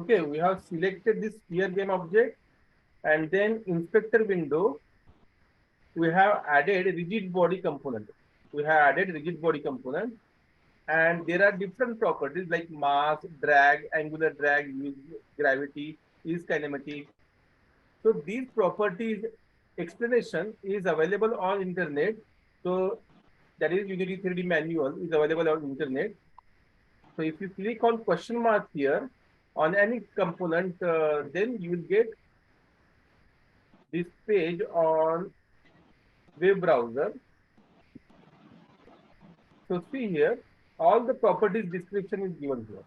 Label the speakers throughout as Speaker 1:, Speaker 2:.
Speaker 1: Okay, we have selected this sphere game object, and then inspector window, we have added rigid body component. We have added rigid body component, and there are different properties like mass, drag, angular drag, use gravity, is kinematic. So these properties explanation is available on internet. So that is Unity 3D manual is available on internet. So if you click on question mark here on any component, then you will get this page on web browser. So see here, all the properties description is given here.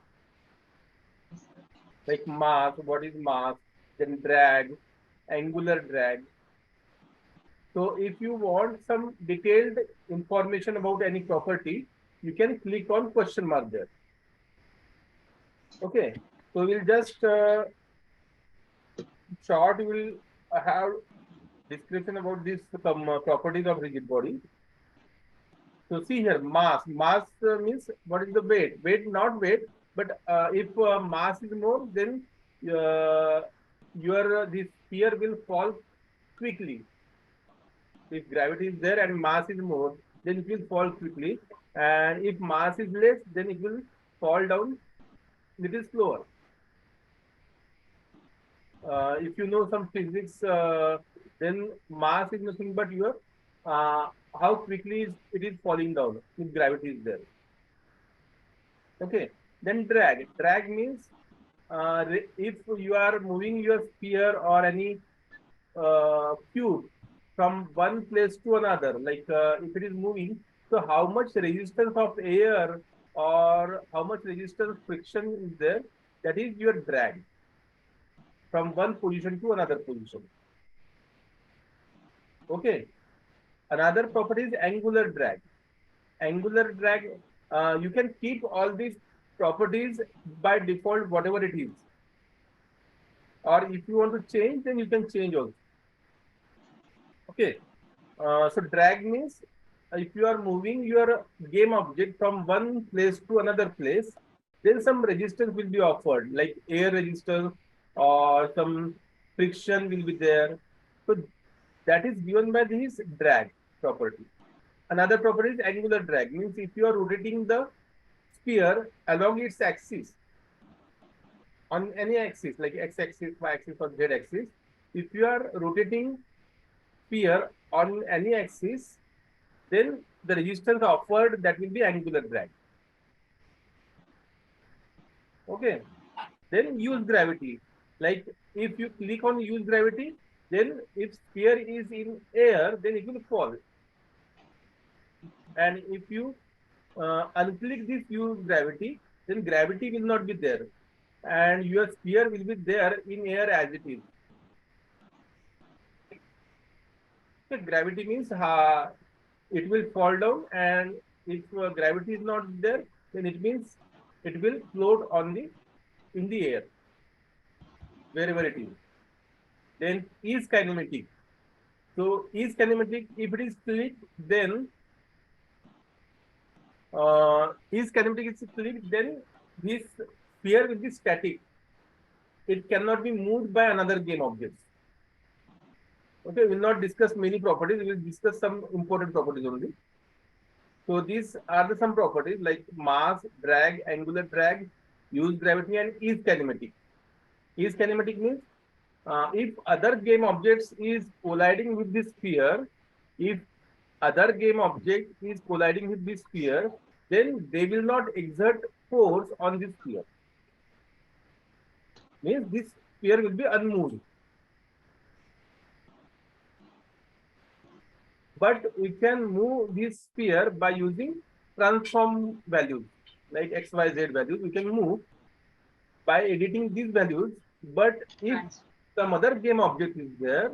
Speaker 1: Like mass, what is mass, then drag, angular drag. So if you want some detailed information about any property, you can click on question mark there. Okay, so we'll just short will have description about this properties of rigid body. So see here, mass. Mass means what is the weight? Weight, not weight, but if mass is more, then your this sphere will fall quickly. If gravity is there and mass is more, then it will fall quickly. And if mass is less, then it will fall down little slower. If you know some physics, then mass is nothing but your how quickly it is falling down if gravity is there. Okay. Then drag. Drag means if you are moving your sphere or any cube from one place to another, like if it is moving, so how much resistance of air or how much resistance friction is there, that is your drag from one position to another position. Okay. Another property is angular drag. Angular drag, you can keep all these properties by default, whatever it is. Or if you want to change, then you can change also. Okay. So drag means if you are moving your game object from one place to another place, then some resistance will be offered, like air resistance or some friction will be there. So that is given by this drag property. Another property is angular drag, means if you are rotating the sphere along its axis, on any axis like x-axis, y-axis or z-axis, if you are rotating sphere on any axis, then the resistance offered, that will be angular drag. Okay. Then use gravity. Like if you click on use gravity, then if sphere is in air, then it will fall. And if you unclick this use gravity, then gravity will not be there. And your sphere will be there in air as it is. So gravity means it will fall down, and if gravity is not there, then it means it will float on in the air wherever it is. Then is kinematic. So is kinematic, if it is clicked, then is kinematic is clicked, then this sphere will be static. It cannot be moved by another game object. Okay, we will not discuss many properties. We will discuss some important properties only. So these are the some properties like mass, drag, angular drag, use gravity, and is kinematic. Is kinematic means if other game objects is colliding with this sphere, if other game object is colliding with this sphere, then they will not exert force on this sphere. Means this sphere will be unmoved. But we can move this sphere by using transform values like x, y, z values. We can move by editing these values. But if some other game object is there,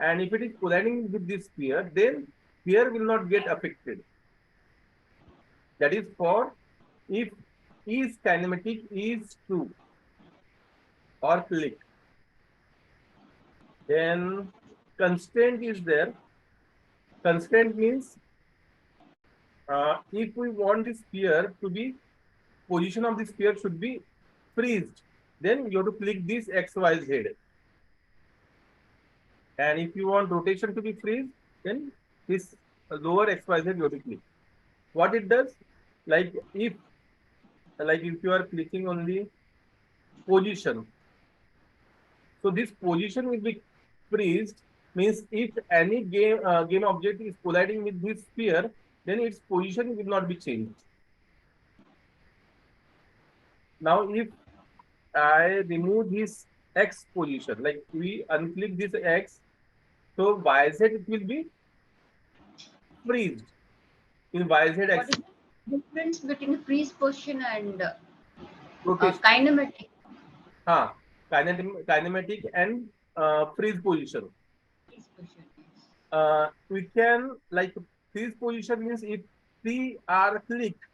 Speaker 1: and if it is colliding with this sphere, then sphere will not get affected. That is for if is kinematic is true or click. Then constraint is there. Constraint means if we want the sphere to be, position of the sphere should be freezed, then you have to click this XYZ. And if you want rotation to be freeze, then this lower XYZ you have to click. What it does, like if you are clicking only position, so this position will be freezed. Means if any game object is colliding with this sphere, then its position will not be changed. Now, if I remove this X position, like we unclick this X, so YZ it will be freezed in YZ
Speaker 2: What
Speaker 1: axis
Speaker 2: is the difference between freeze position and
Speaker 1: rotation.
Speaker 2: kinematic?
Speaker 1: Huh. Kinematic and freeze position.
Speaker 2: Freeze position, yes.
Speaker 1: We can like freeze position means if three are clicked,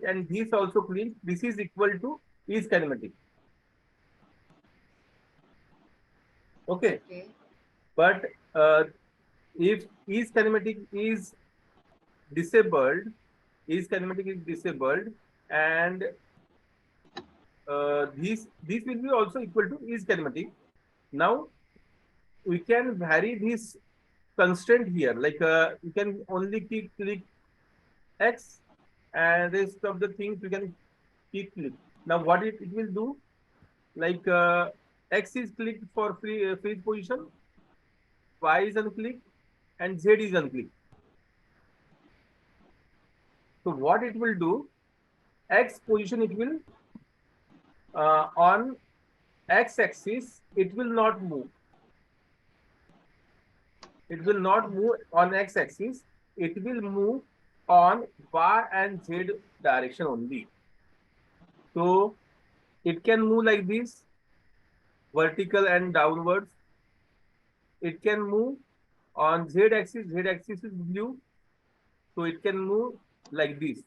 Speaker 1: and this also clicked, this is equal to is kinematic. Okay,
Speaker 2: Okay.
Speaker 1: but if is kinematic is disabled, and this will be also equal to is kinematic. Now we can vary this constraint here. Like you can only click X, and rest of the things we can keep click. Now what it will do? Like X is clicked for freeze position, Y is unclicked, and Z is unclicked. So what it will do? X position it will on X axis it will not move. It will not move on X axis. It will move on Y and Z direction only. So it can move like this, vertical and downwards. It can move on Z axis. Z axis is blue, so it can move like this.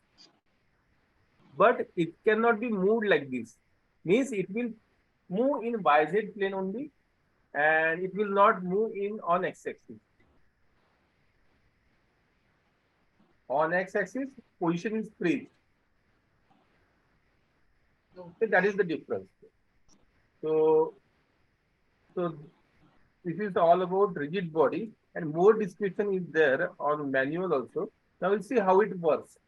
Speaker 1: But it cannot be moved like this. Means it will move in YZ plane only, and it will not move in on X axis. On X axis, position is freeze. So that is the difference. So, so this is all about rigid body, and more description is there on manual also. Now we'll see how it works.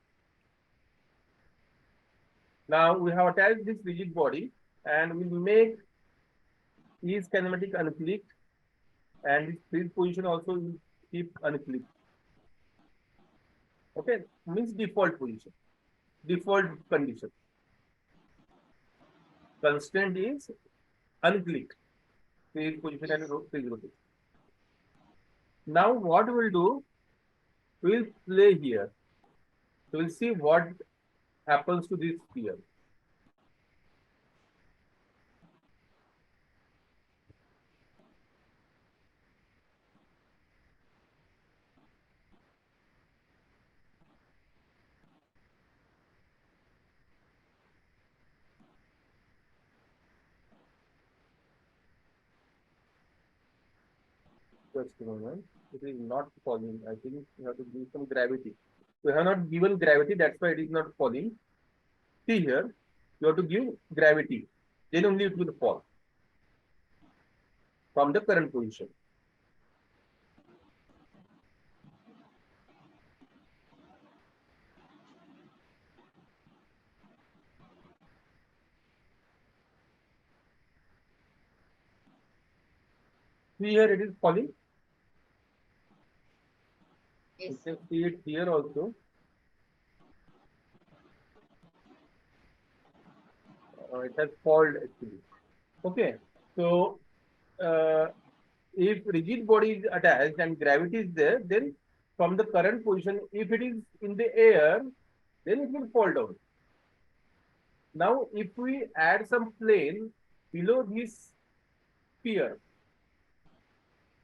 Speaker 1: Now we have attached this rigid body, and we'll make is kinematic unclicked, and this freeze position also will keep unclicked. Okay, means default position, default condition. Constraint is unclicked, freeze position and freeze rotation. Now what we'll do, we'll play here. So we'll see what happens to this sphere. Just a moment. It is not falling. I think you have to give some gravity. We have not given gravity, that's why it is not falling. See here, you have to give gravity. Then only it will fall from the current position. See here, it is falling.
Speaker 2: Yes.
Speaker 1: You can see it here also. It has fallen actually. Okay, so uh, if rigid body is attached and gravity is there, then from the current position, if it is in the air, then it will fall down. Now, if we add some plane below this sphere,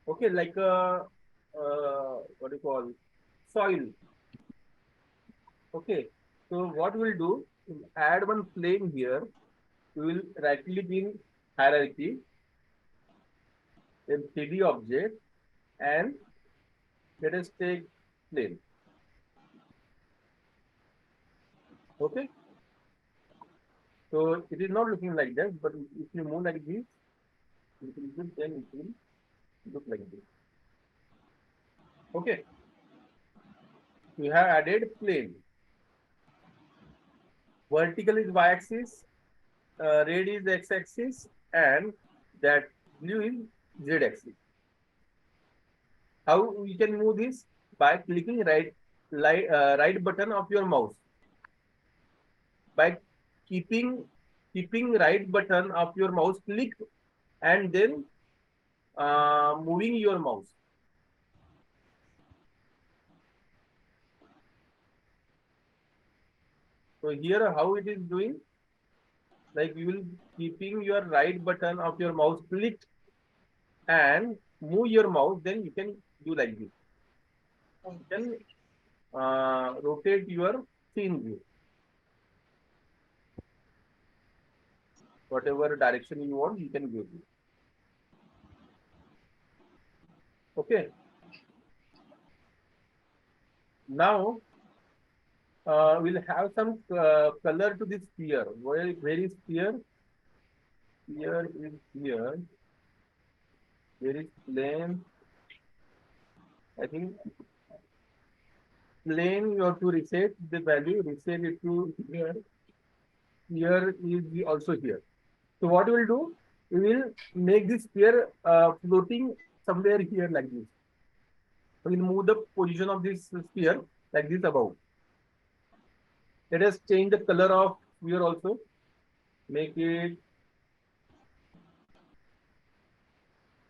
Speaker 1: okay, like a what do you call soil. Okay, so what we'll do, we'll add one plane here. We will right click in hierarchy, then 3D object, and let us take plane. Okay. So it is not looking like that, but if you move like this, then it will look like this. Okay. We have added plane. Vertical is y-axis, red is x-axis, and that blue is z-axis. How we can move this? By clicking right button of your mouse. By keeping right button of your mouse clicked and then moving your mouse. So here how it is doing? Like you will keeping your right button of your mouse clicked and move your mouse, then you can do like this. You can rotate your scene view. Whatever direction you want, you can go to. Okay. Now we'll have some color to this sphere. Where is sphere? Sphere is here. There is plane. I think plane you have to reset the value, reset it to here. Here is also here. So what we will do? We will make this sphere floating somewhere here like this. We will move the position of this sphere like this above. Let us change the color of sphere also. Make it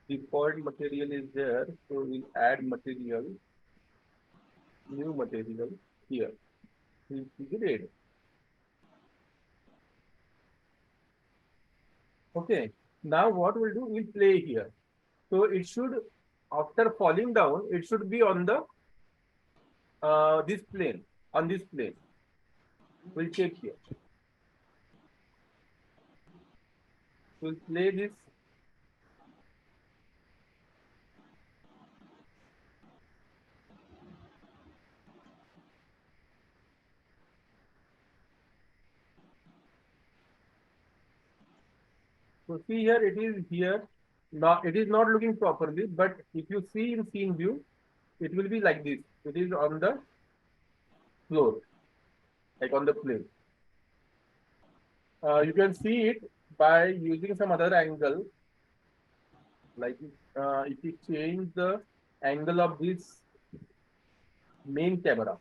Speaker 1: default material is there. So we'll add material, new material here. We'll see the red. Okay. Now what we'll do? We'll play here. So it should, after falling down, it should be on the this plane, on this plane. We'll check here. We'll play this. So see here, it is here. Now it is not looking properly, but if you see in scene view, it will be like this. It is on the floor, like on the plane. You can see it by using some other angle, like if you change the angle of this main camera.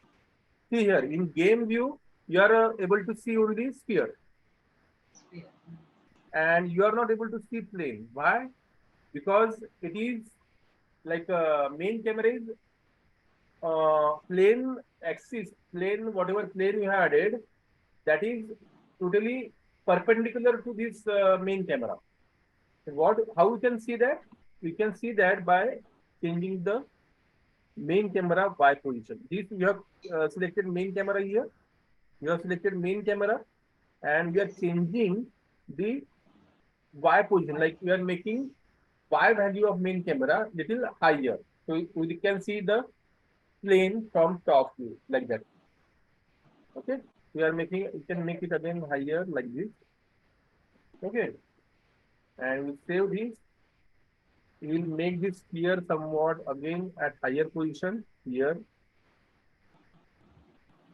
Speaker 1: See here, in game view, you are able to see only sphere
Speaker 2: Sphere.
Speaker 1: and you are not able to see plane. Why? Because it is like main camera is plane axis, plane, whatever plane you have added, that is totally perpendicular to this main camera. How we can see that? We can see that by changing the main camera Y position. This you have selected main camera here. You have selected main camera and we are changing the Y position. Like we are making Y value of main camera little higher. So we can see the plane from top view like that. Okay. We are making, you can make it again higher like this. Okay. And we save this. We will make this sphere somewhat again at higher position here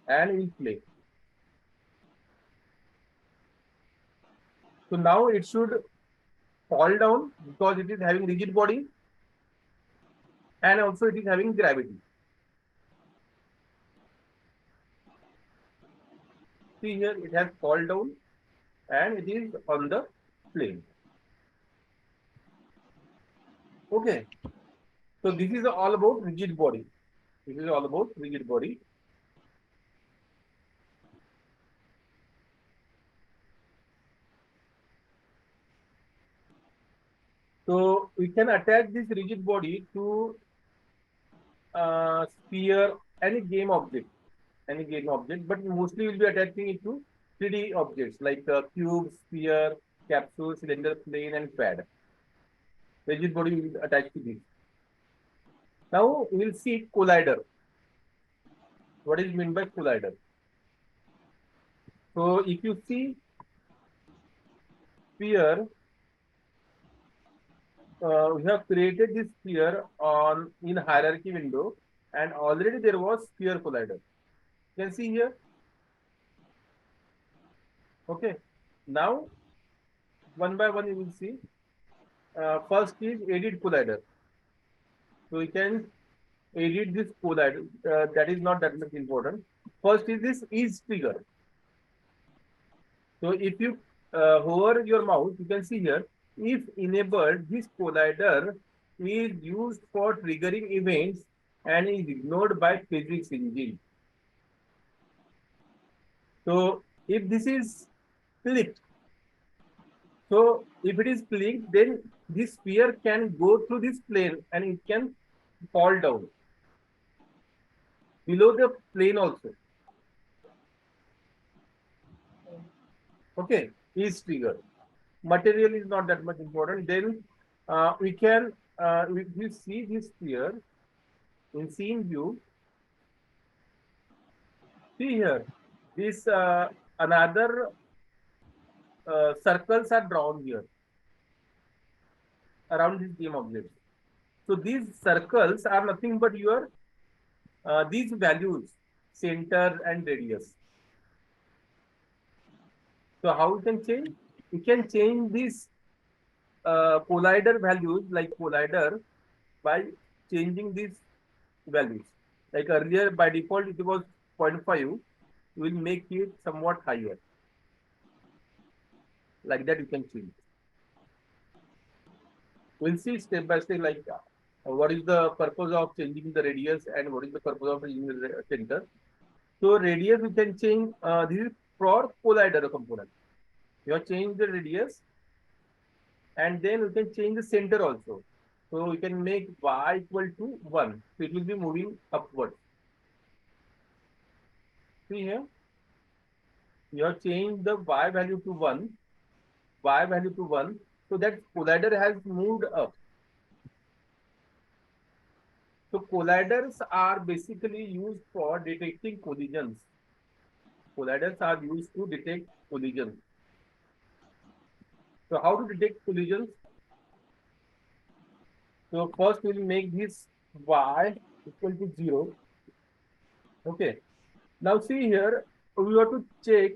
Speaker 1: and we'll play. So now it should fall down because it is having rigid body and also it is having gravity. See here, it has fall down and it is on the plane. Okay. So this is all about rigid body. This is all about rigid body. So we can attach this rigid body to sphere, any game object, but mostly we'll be attaching it to 3D objects like cube, sphere, capsule, cylinder, plane, and pad. Rigid body will be attached to this. Now we'll see collider. What is meant by collider? So if you see sphere, we have created this sphere on in hierarchy window, and already there was sphere collider. You can see here. Okay. Now, one by one, you will see. First is edit collider. So we can edit this collider. That is not that much important. First is this is trigger. So if you hover your mouse, you can see here, if enabled, this collider is used for triggering events and is ignored by physics engine. So if this is clicked, so if it is clicked, then this sphere can go through this plane and it can fall down below the plane also. Okay, is trigger. Material is not that much important. Then we can, if you see this sphere in scene view, see here, this another circles are drawn here around this game object. So these circles are nothing but your these values, center and radius. So how you can change? You can change these collider values like collider by changing these values. Like earlier, by default, it was 0.5. We will make it somewhat higher. Like that, you can change. We'll see step by step, like what is the purpose of changing the radius and what is the purpose of changing the center. So radius, we can change. This is for collider component. You have changed the radius, and then we can change the center also. So we can make y equal to 1. So it will be moving upward. See here, you have changed the y value to 1, y value to 1. So that collider has moved up. So colliders are basically used for detecting collisions. Colliders are used to detect collisions. So how to detect collisions? So first we will make this y equal to 0. Okay. Now see here, we have to check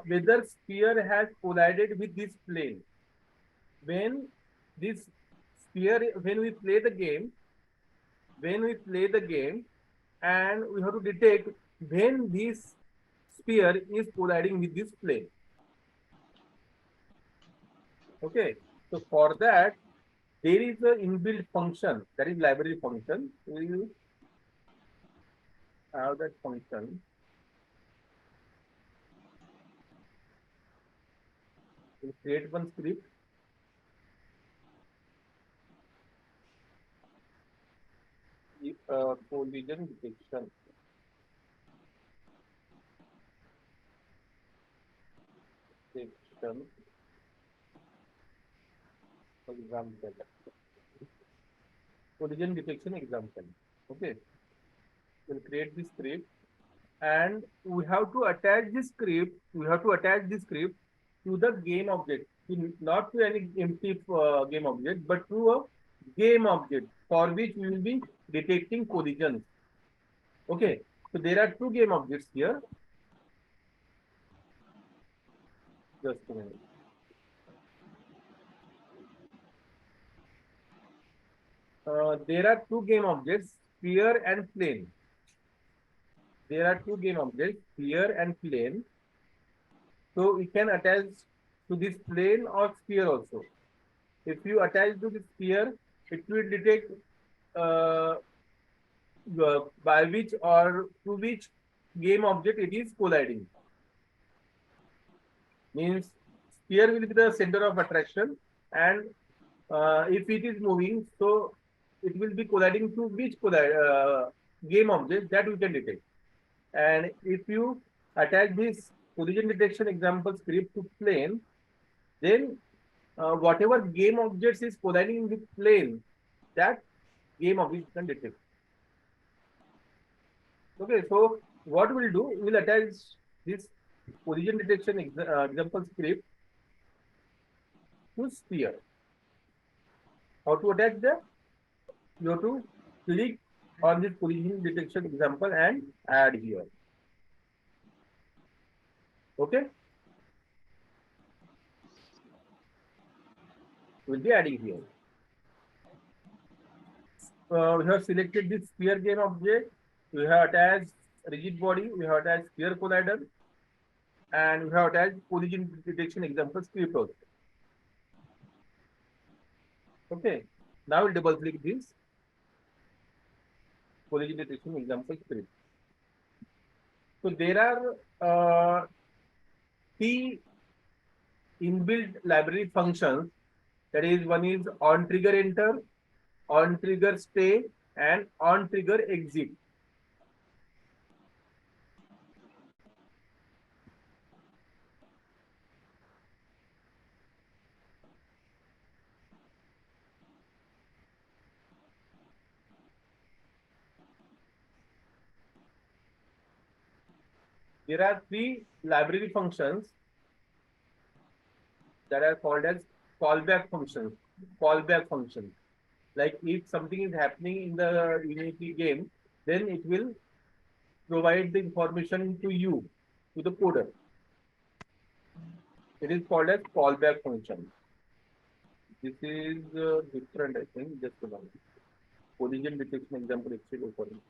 Speaker 1: whether sphere has collided with this plane. When this sphere, when we play the game, and we have to detect when this sphere is colliding with this plane. Okay. So for that, there is an inbuilt function, that is library function. We will have that function. We'll create one script. Collision detection. Detection example. Collision detection example. Okay. We'll create this script, and we have to attach this script. We have to attach this script to the game object, not to any empty game object, but to a game object for which we will be detecting collisions. Okay, so there are two game objects here. Just a minute. There are two game objects, sphere and plane. There are two game objects, sphere and plane. So we can attach to this plane or sphere also. If you attach to the sphere, it will detect uh, by which or to which game object it is colliding. Means sphere will be the center of attraction, and if it is moving, so it will be colliding to which game object that we can detect. And if you attach this collision detection example script to plane, then whatever game objects is colliding with plane, that game object can detect. Okay, so what we'll do, we'll attach this collision detection example script to sphere. How to attach that? You have to click on this collision detection example and add here. Okay, we'll be adding here. We have selected this sphere game object. We have attached rigid body. We have attached sphere collider, and we have attached collision detection example script also. Okay, now we'll double click this collision detection example script. So there are three inbuilt library functions. That is, one is on trigger enter, on trigger stay, and on trigger exit. There are three library functions that are called as callback functions. Callback functions. Like if something is happening in the Unity game, then it will provide the information to you, to the coder. It is called as callback function. This is different, I think. Just a moment. Collision detection example actually open.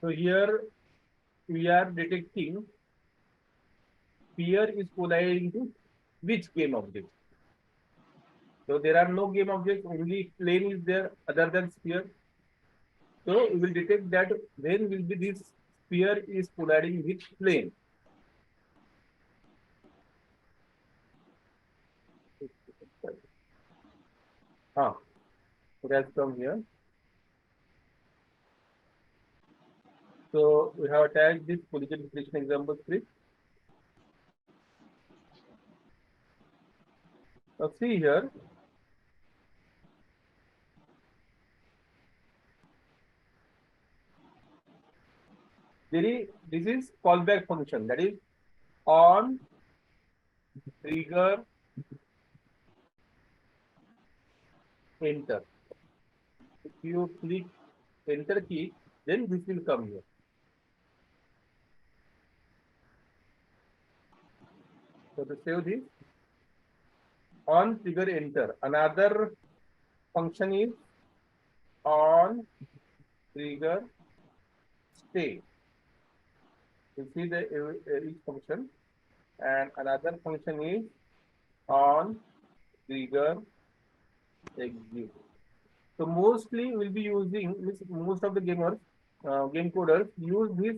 Speaker 1: So here we are detecting sphere is colliding to which game object. So there are no game objects, only plane is there other than sphere. So we will detect that when will be this sphere is colliding with plane. Ah, so that's from here. So we have attached this collision detection example script. Now see here, this is callback function, that is on trigger enter. If you click enter key, then this will come here. So to save this, on trigger enter. Another function is on trigger stay. You see the each function, and another function is on trigger exit. So mostly we'll be using most of the gamers, game coders use this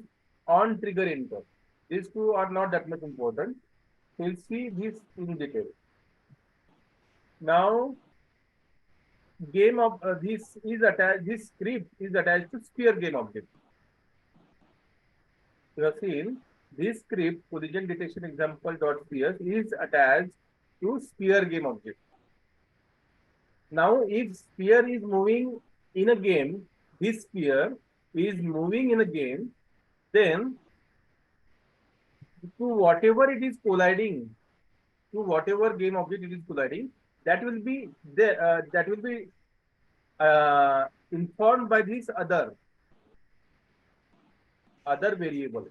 Speaker 1: on trigger enter. These two are not that much important. We'll see this in detail. Now, game of this is attached. This script is attached to sphere game object. You have seen this script collision detection example.ps is attached to sphere game object. Now, if sphere is moving in a game, this sphere is moving in a game, then to whatever it is colliding, to whatever game object it is colliding, that will be there. That will be informed by this other variable.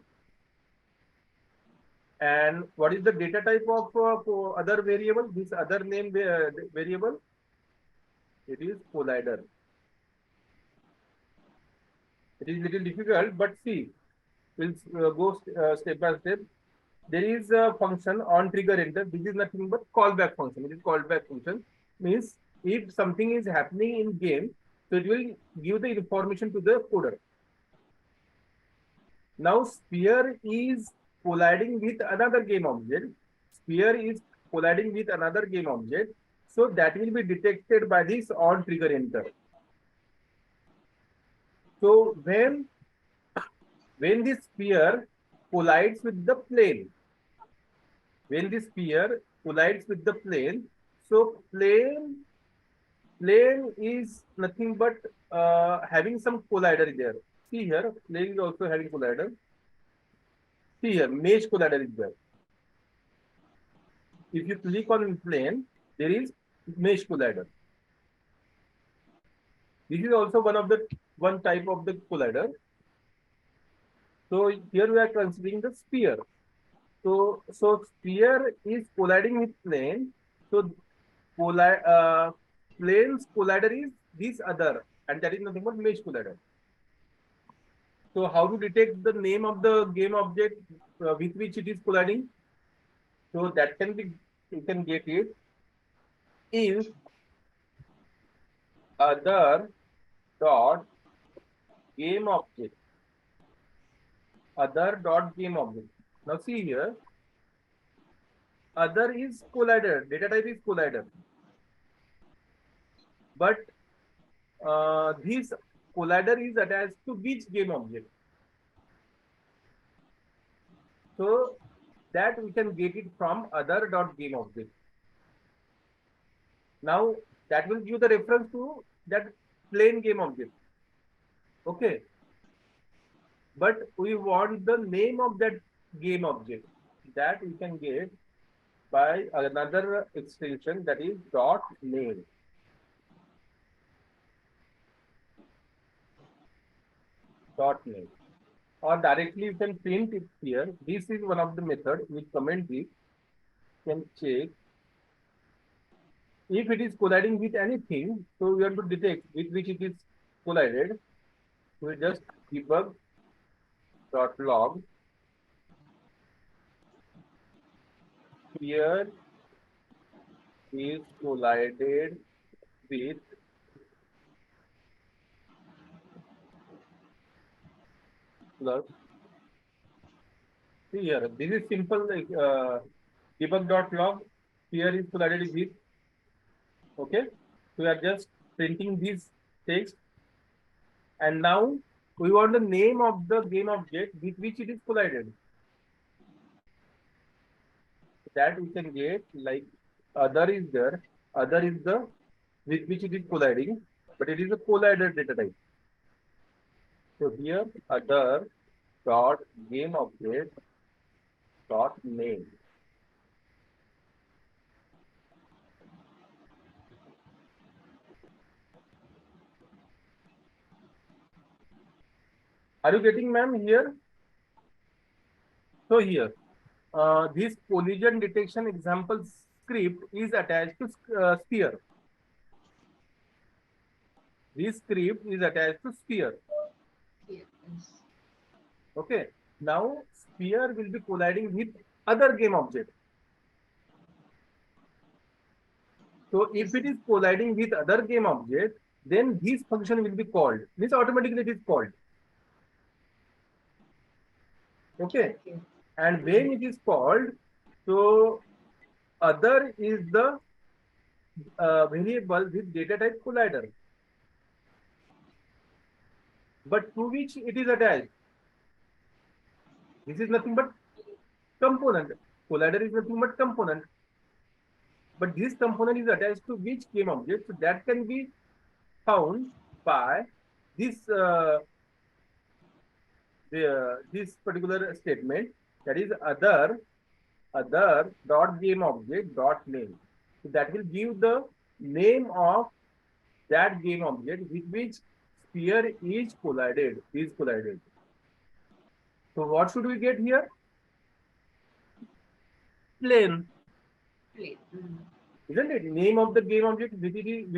Speaker 1: And what is the data type of other variable? This other name variable, it is collider. It is little difficult, but see, we'll go step by step. There is a function on trigger enter. This is nothing but callback function. It is callback function. Means if something is happening in game, so it will give the information to the coder. Now sphere is colliding with another game object. Sphere is colliding with another game object. So that will be detected by this on trigger enter. So when this sphere collides with the plane, when the sphere collides with the plane, so plane is nothing but having some collider there. See here, plane is also having collider. See here, mesh collider is there. If you click on plane, there is mesh collider. This is also one type of the collider. So here we are considering the sphere. So sphere is colliding with plane. So plane's collider is this other, and that is nothing but mesh collider. So how to detect the name of the game object with which it is colliding? So that can be, you can get it if other dot game object, other dot game object. Now see here, other is collider, data type is collider, but this collider is attached to which game object? So that we can get it from other dot game object. Now that will give the reference to that plain game object. Okay. But we want the name of that game object. That we can get by another extension, that is dot name. Dot name. Or directly you can print it here. This is one of the method which comment it. You can check if it is colliding with anything. So we have to detect with which it is collided. We just debug dot log. Here is collided with plus. See here, this is simple like debug.log. Here is collided with. Okay, we are just printing this text, and now we want the name of the game object with which it is collided. That we can get like other is there. Other is the with which it is colliding, but it is a collider data type. So here other dot game object dot name. Are you getting, ma'am, here? So here, this collision detection example script is attached to sphere. This script is attached to sphere.
Speaker 2: Yes.
Speaker 1: Okay. Now sphere will be colliding with other game object. So if it is colliding with other game object, then this function will be called. This automatically it is called. Okay.
Speaker 2: Okay.
Speaker 1: And when it is called, so other is the variable with data type collider, but to which it is attached. This is nothing but component. Collider is nothing but component. But this component is attached to which game object? So that can be found by this this particular statement, that is other dot game object dot name. So that will give the name of that game object with which sphere is collided. So what should we get here? Plane.
Speaker 2: Play.
Speaker 1: Isn't it? Name of the game object with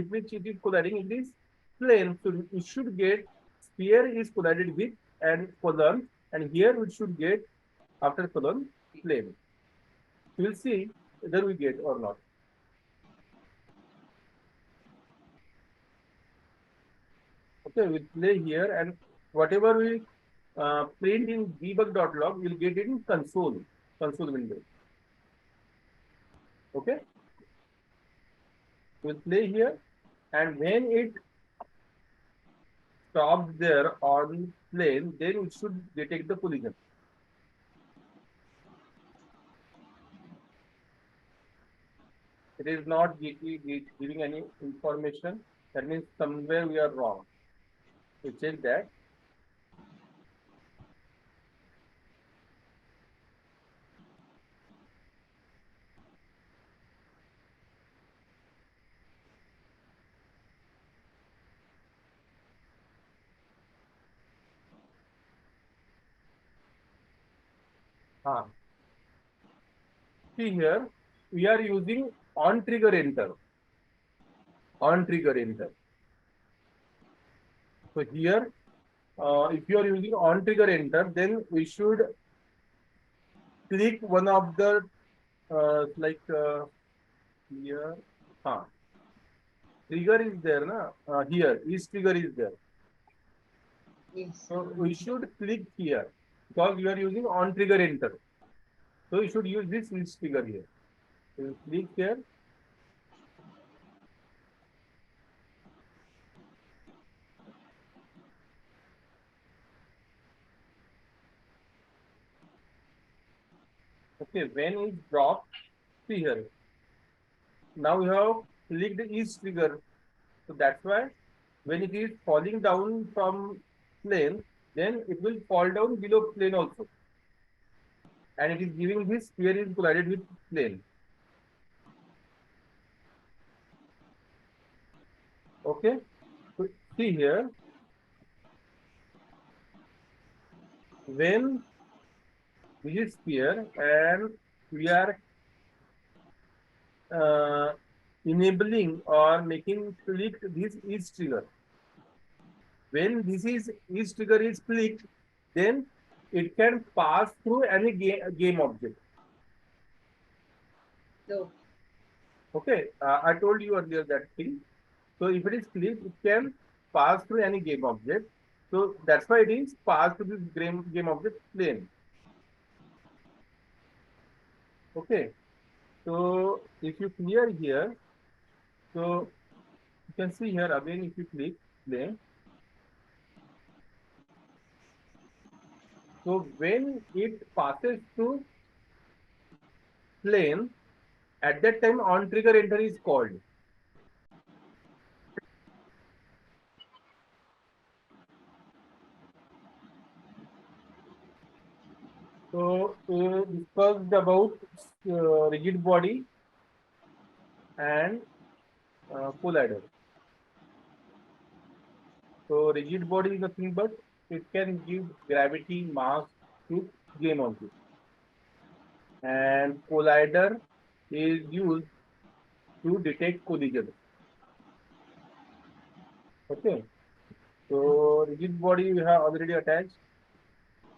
Speaker 1: which it is colliding, it is plane. So we should get sphere is collided with and colon, and here we should get after colon plane. We'll see whether we get or not. Okay, we'll play here, and whatever we print in debug.log, we'll get it in console window. Okay. will play here, and when it stops there on plane, then it should detect the collision. It is not giving any information. That means somewhere we are wrong. We check that. Ah, see here, we are using on trigger enter. On trigger enter. So here, if you are using on trigger enter, then we should click one of the here. Ah, trigger is there, na? Here, each trigger is there.
Speaker 2: Yes.
Speaker 1: So we should click here because you are using on trigger enter. So you should use this each trigger here. So you click here. Okay, when it drops, see here. Now you have clicked each trigger. So that's why when it is falling down from plane, then it will fall down below plane also. And it is giving this sphere is collided with plane. Okay. So see here, when this is sphere and we are uh, enabling or making click this is trigger. When this is trigger is clicked, then it can pass through any game object.
Speaker 2: No.
Speaker 1: Okay, I told you earlier that thing. So if it is clicked, it can pass through any game object. So that's why it is passed to this game object plane. Okay. So if you clear here, so you can see here again if you click plane. So when it passes through plane, at that time on trigger enter is called. So discussed about rigid body and collider. So rigid body is nothing but it can give gravity mass to game object, and collider is used to detect collision. Okay. So rigid body we have already attached.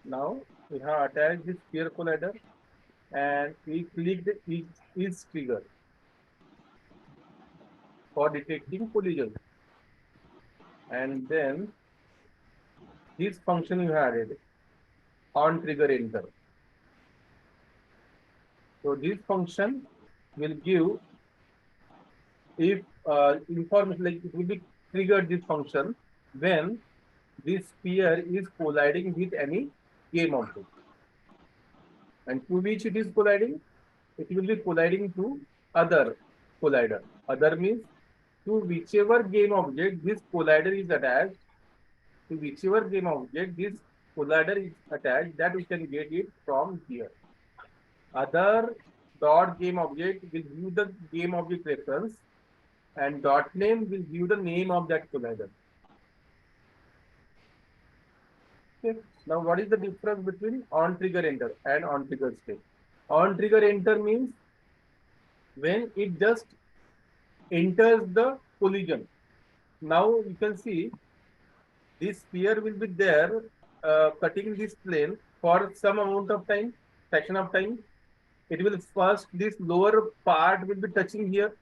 Speaker 1: Now we have attached this sphere collider and we clicked each trigger for detecting collision. And then this function you have added on trigger enter. So this function will give if information like it will be triggered this function when this sphere is colliding with any game object. And to which it is colliding? It will be colliding to other collider. Other means to whichever game object this collider is attached, to whichever game object this collider is attached, that we can get it from here. Other dot game object will give the game object reference and dot name will give the name of that collider. Okay. Now, what is the difference between on trigger enter and on trigger stay? On trigger enter means when it just enters the collision. Now you can see this sphere will be there cutting this plane for some amount of time, fraction of time. It will first, this lower part will be touching here,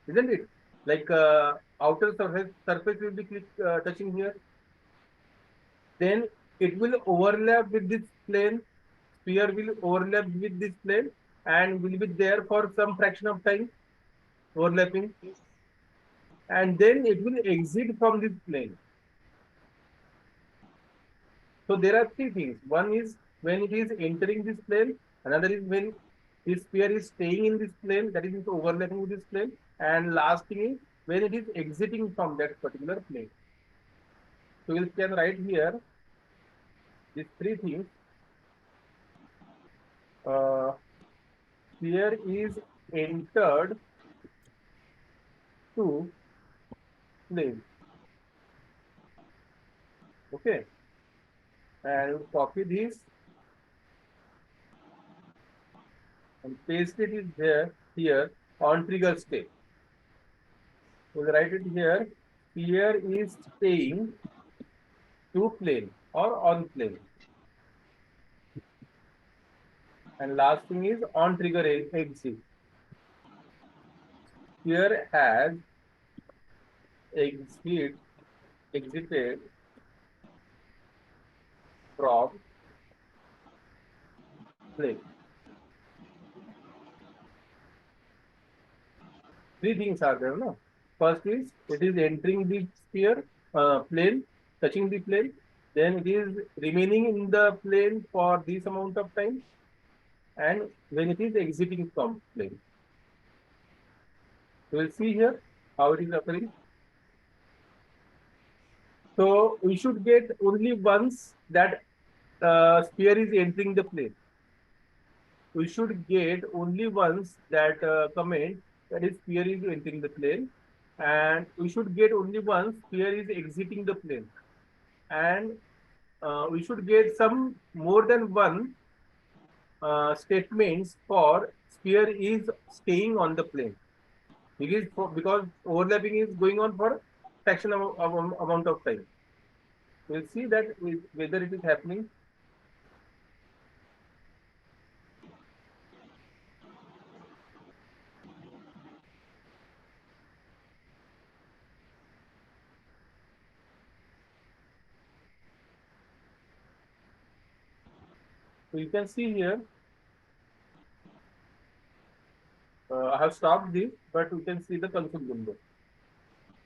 Speaker 1: isn't it? Like outer surface will be touching here. Then it will overlap with this plane. Sphere will overlap with this plane and will be there for some fraction of time. overlapping,
Speaker 2: Yes.
Speaker 1: and then it will exit from this plane. So there are three things. One is when it is entering this plane, another is when this sphere is staying in this plane, that is it's overlapping with this plane, and last thing is when it is exiting from that particular plane. So we can write here these three things. Uh, Sphere is entered to plane. Okay, and we'll copy this and paste it is here on trigger state. We'll write it here. Sphere is staying to plane or on plane. And last thing is on trigger exit. Sphere has exited from plane. Three things are there, no? First is it is entering the sphere plane, touching the plane. Then it is remaining in the plane for this amount of time, and when it is exiting from plane. You will see here how it is occurring. So we should get only once that sphere is entering the plane. We should get only once that comment that is sphere is entering the plane, and we should get only once sphere is exiting the plane, and we should get some more than one statements for sphere is staying on the plane, because overlapping is going on for fraction of amount of time. We'll see that whether it is happening. So you can see here, I have stopped this, but you can see the console window.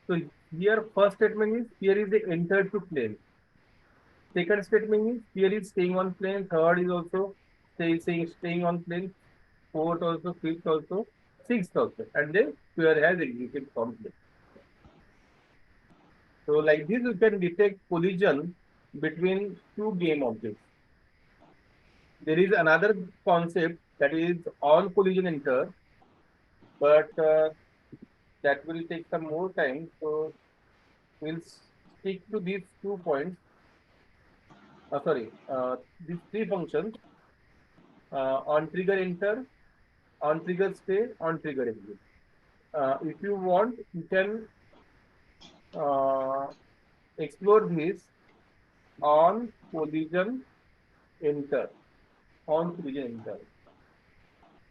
Speaker 1: So here first statement is here is the entered to plane. Second statement is here is staying on plane. Third is also staying on plane. Fourth also, fifth also, sixth also, and then sphere has exited from plane. So like this, you can detect collision between two game objects. There is another concept that is on collision enter, but that will take some more time. So we'll stick to these 2 points. These three functions on trigger enter, on trigger stay, on trigger exit. If you want, you can uh, explore this on collision enter, on collision enter.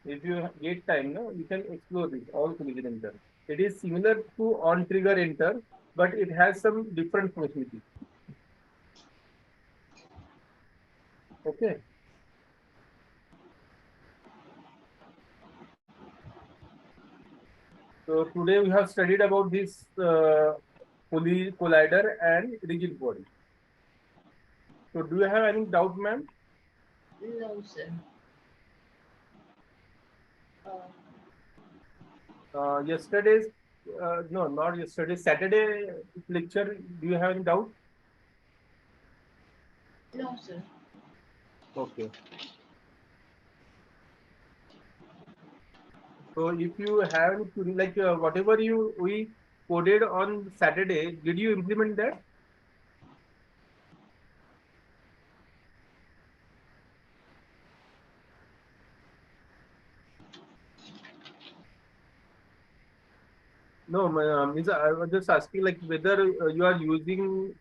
Speaker 1: If you get time, no, you can explore this on collision enter. It is similar to on trigger enter, but it has some different functionality. Okay. So today we have studied about this collider and rigid body. So do you have any doubt, ma'am?
Speaker 2: No, sir. Uh,
Speaker 1: Yesterday's, no, not yesterday, Saturday lecture, do you have any doubt?
Speaker 2: no, sir.
Speaker 1: Okay. So if you have like whatever we coded on Saturday, did you implement that? No, means I was just asking like whether you are using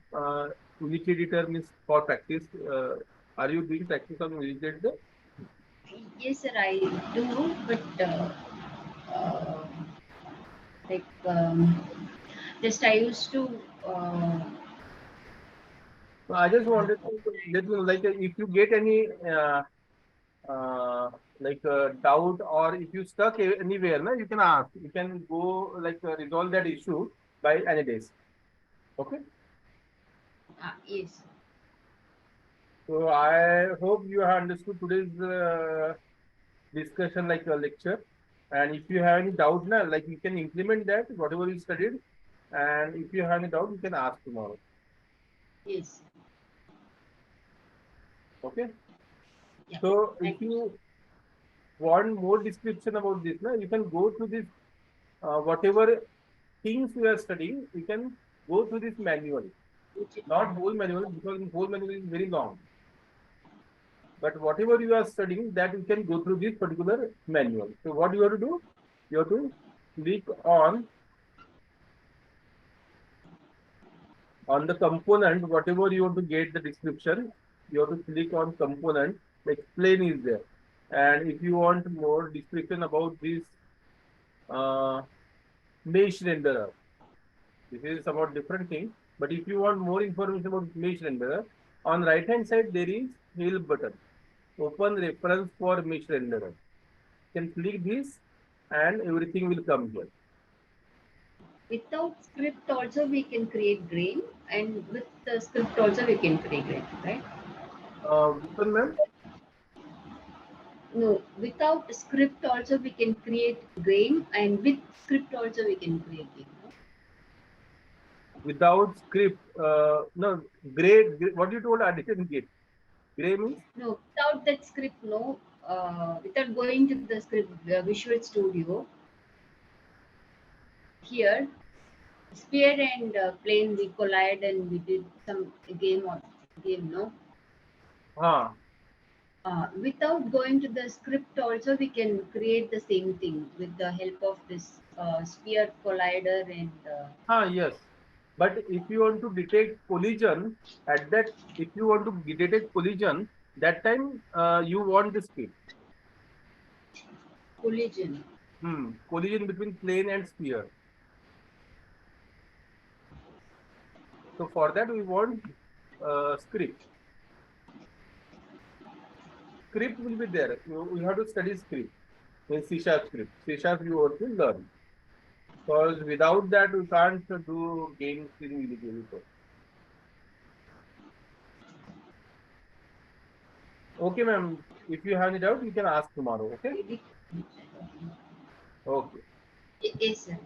Speaker 1: Unity editor means for practice. Are you doing practice on Unity editor?
Speaker 2: Yes, sir, I do, but uh, like just I used to
Speaker 1: So I just
Speaker 2: uh,
Speaker 1: wanted to let you know, like if you get any uh, like doubt, or if you stuck anywhere, na, you can ask. You can go like resolve that issue by any days. Okay.
Speaker 2: Yes.
Speaker 1: So I hope you have understood today's discussion, like a lecture. And if you have any doubt now, like you can implement that whatever you studied. And if you have any doubt, you can ask tomorrow.
Speaker 2: Yes.
Speaker 1: Okay.
Speaker 2: Yeah.
Speaker 1: So if
Speaker 2: Thank you, sir.
Speaker 1: you want more description about this, now you can go to this whatever things you are studying. You can go through this manual, not whole manual, because whole manual is very long. But whatever you are studying, that you can go through this particular manual. So what you have to do? You have to click on the component, whatever you want to get the description, you have to click on component. The explain is there. And if you want more description about this uh, mesh renderer, this is about different thing. But if you want more information about mesh renderer, on right hand side there is help button. Open reference for mesh renderer. You can click this and everything will come here.
Speaker 2: Without script also we can create grain, and with the script also we can create grain, right?
Speaker 1: Which one, ma'am?
Speaker 2: No, without script also we can create grain, and with script also we can create grain. No,
Speaker 1: Without script, no, what you told, I didn't get. Gray means?
Speaker 2: no, without that script, no. Without going to the script, Visual Studio, here sphere and plane we collide and we did some game, no.
Speaker 1: Ah,
Speaker 2: Without going to the script also we can create the same thing with the help of this sphere collider and
Speaker 1: yes. But if you want to detect collision, at that, if you want to detect collision, that time you want the script.
Speaker 2: collision.
Speaker 1: Collision between plane and sphere. So for that we want script. Script will be there. You have to study script in C sharp script. C sharp you want to learn. Because without that we can't do games in Unity. Okay, ma'am. If you have any doubt, you can ask tomorrow. Okay. Okay.
Speaker 2: Yes, sir.